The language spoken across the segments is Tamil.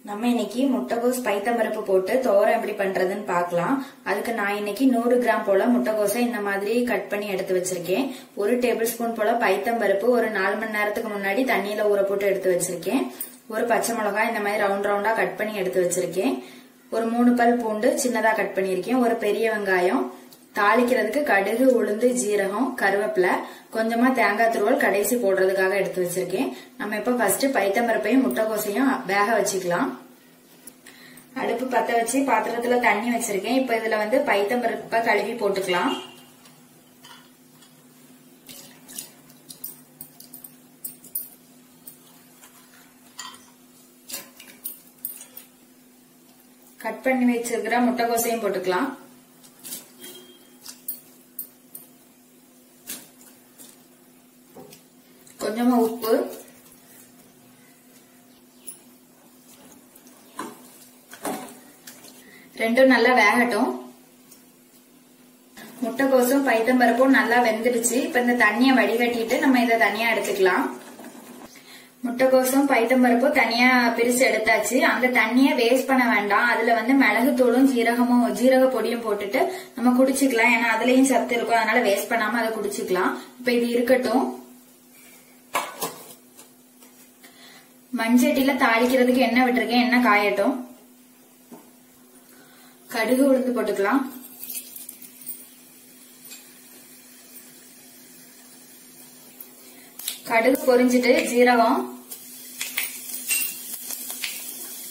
நம்ம இன்னைக்கு முட்டைகோஸ் பைத்தம்பருப்பு போட்டு தோரம் எப்படி பண்றதுன்னு பார்க்கலாம். அதுக்கு நான் இன்னைக்கு 100 கிராம் போல முட்டைகோஸை இந்த மாதிரி கட் பண்ணி எடுத்து வச்சிருக்கேன். 1 டேபிள் ஸ்பூன் போல பைத்தம்பருப்பு ஒரு 4 மணி நேரத்துக்கு முன்னாடி தண்ணியில ஊற போட்டு எடுத்து வச்சிருக்கேன். ஒரு பச்சை மிளகாய் இந்த மாதிரி ரவுண்ட் ரவுண்டா கட் பண்ணி எடுத்து வச்சிருக்கேன். ஒரு 3 பல் பூண்டு சின்னதா கட் பண்ணிருக்கேன். ஒரு பெரிய வெங்காயம், தாளிக்கிறதுக்கு கடுகு, உளுந்து, ஜீரகம், கருவேப்பிலை, கொஞ்சமா தேங்காய் துருவல் கடைசி போடுறதுக்காக எடுத்து வச்சிருக்கேன். நம்ம இப்ப ஃபர்ஸ்ட் பைத்தம்பருப்பையும் முட்டைகோசையும் வேக வச்சுக்கலாம். அடுப்பு பத்த வச்சு பாத்திரத்துல தண்ணி வச்சிருக்கேன். இப்ப இதுல பைத்தம்பருப்பை கழுவி போட்டுக்கலாம். கட் பண்ணி வச்சிருக்கிற முட்டைகோசையும் போட்டுக்கலாம். கொஞ்சமா உப்பு, ரெண்டும் நல்லா வேகட்டும். முட்டைகோசும் பைத்தம்பருப்பும் நல்லா வெந்துடுச்சு. இப்ப இந்த தண்ணியை வடிகட்டிட்டு நம்ம இதை தனியா எடுத்துக்கலாம். முட்டைகோசும் பைத்தம்பருப்பும் தனியா பிரிச்சு எடுத்தாச்சு. அந்த தண்ணியை வேஸ்ட் பண்ண வேண்டாம். அதுல மிளகுத்தூளும் ஜீரக பொடியும் போட்டுட்டு நம்ம குடிச்சுக்கலாம். ஏன்னா அதுலயும் சத்து இருக்கும். அதனால வேஸ்ட் பண்ணாம அதை குடிச்சுக்கலாம். இப்ப இது இருக்கட்டும். மண்சட்டியில தாளிக்கிறதுக்கு எண்ணெய் விட்டுருக்கேன். எண்ணெய் காயட்டும். கடுகு, உளுந்து போட்டுக்கலாம். கடுகு பொரிஞ்சிட்டு ஜீரகம்,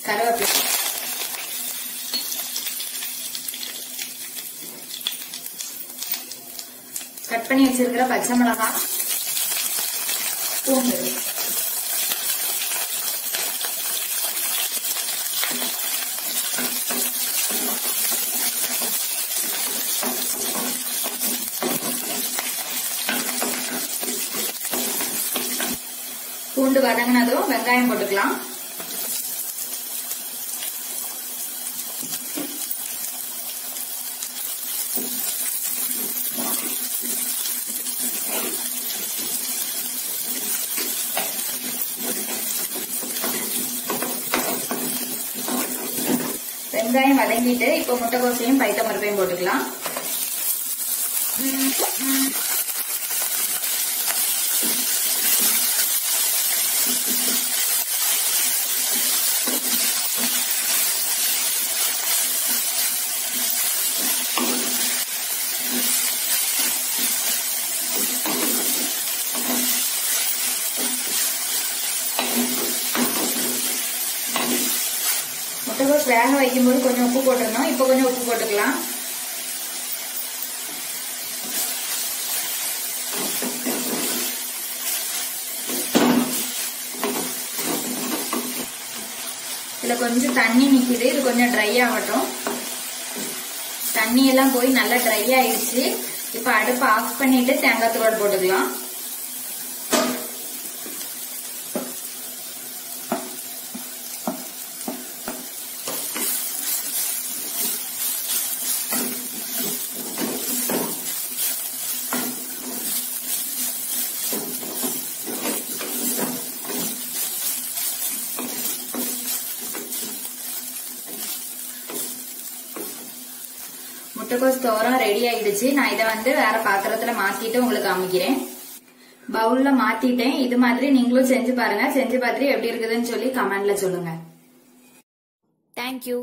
கருவேப்பிலை, கட் பண்ணி வச்சிருக்கிற பச்சை மிளகாய், பூண்டு, பூண்டு வதங்கினதும் வெங்காயம் போட்டுக்கலாம். வெங்காயம் வதங்கிட்டு இப்ப முட்டைகோசையும் பைத்தம்பருப்பையும் போட்டுக்கலாம். முட்டைகோஸ் வேக வைக்கும்போது கொஞ்சம் உப்பு போட்டுருந்தோம். இப்ப கொஞ்சம் உப்பு போட்டுக்கலாம். இதுல கொஞ்சம் தண்ணி நிக்குது. இது கொஞ்சம் ட்ரை ஆகட்டும். தண்ணி எல்லாம் போய் நல்லா ட்ரை ஆயிடுச்சு. இப்ப அடுப்பை ஆஃப் பண்ணிட்டு தேங்காய் துருவல் போட்டுக்கலாம். முட்டைகோஸ் தோரம் ரெடி ஆயிடுச்சு. நான் இதை வேற பாத்திரத்துல மாத்திட்டு உங்களுக்கு காமிக்கிறேன். பவுல்ல மாத்திட்டேன். இது மாதிரி நீங்களும் செஞ்சு பாருங்க. செஞ்சு பார்த்துட்டு எப்படி இருக்குதுன்னு சொல்லி கமெண்ட்ல சொல்லுங்க. தேங்க்யூ.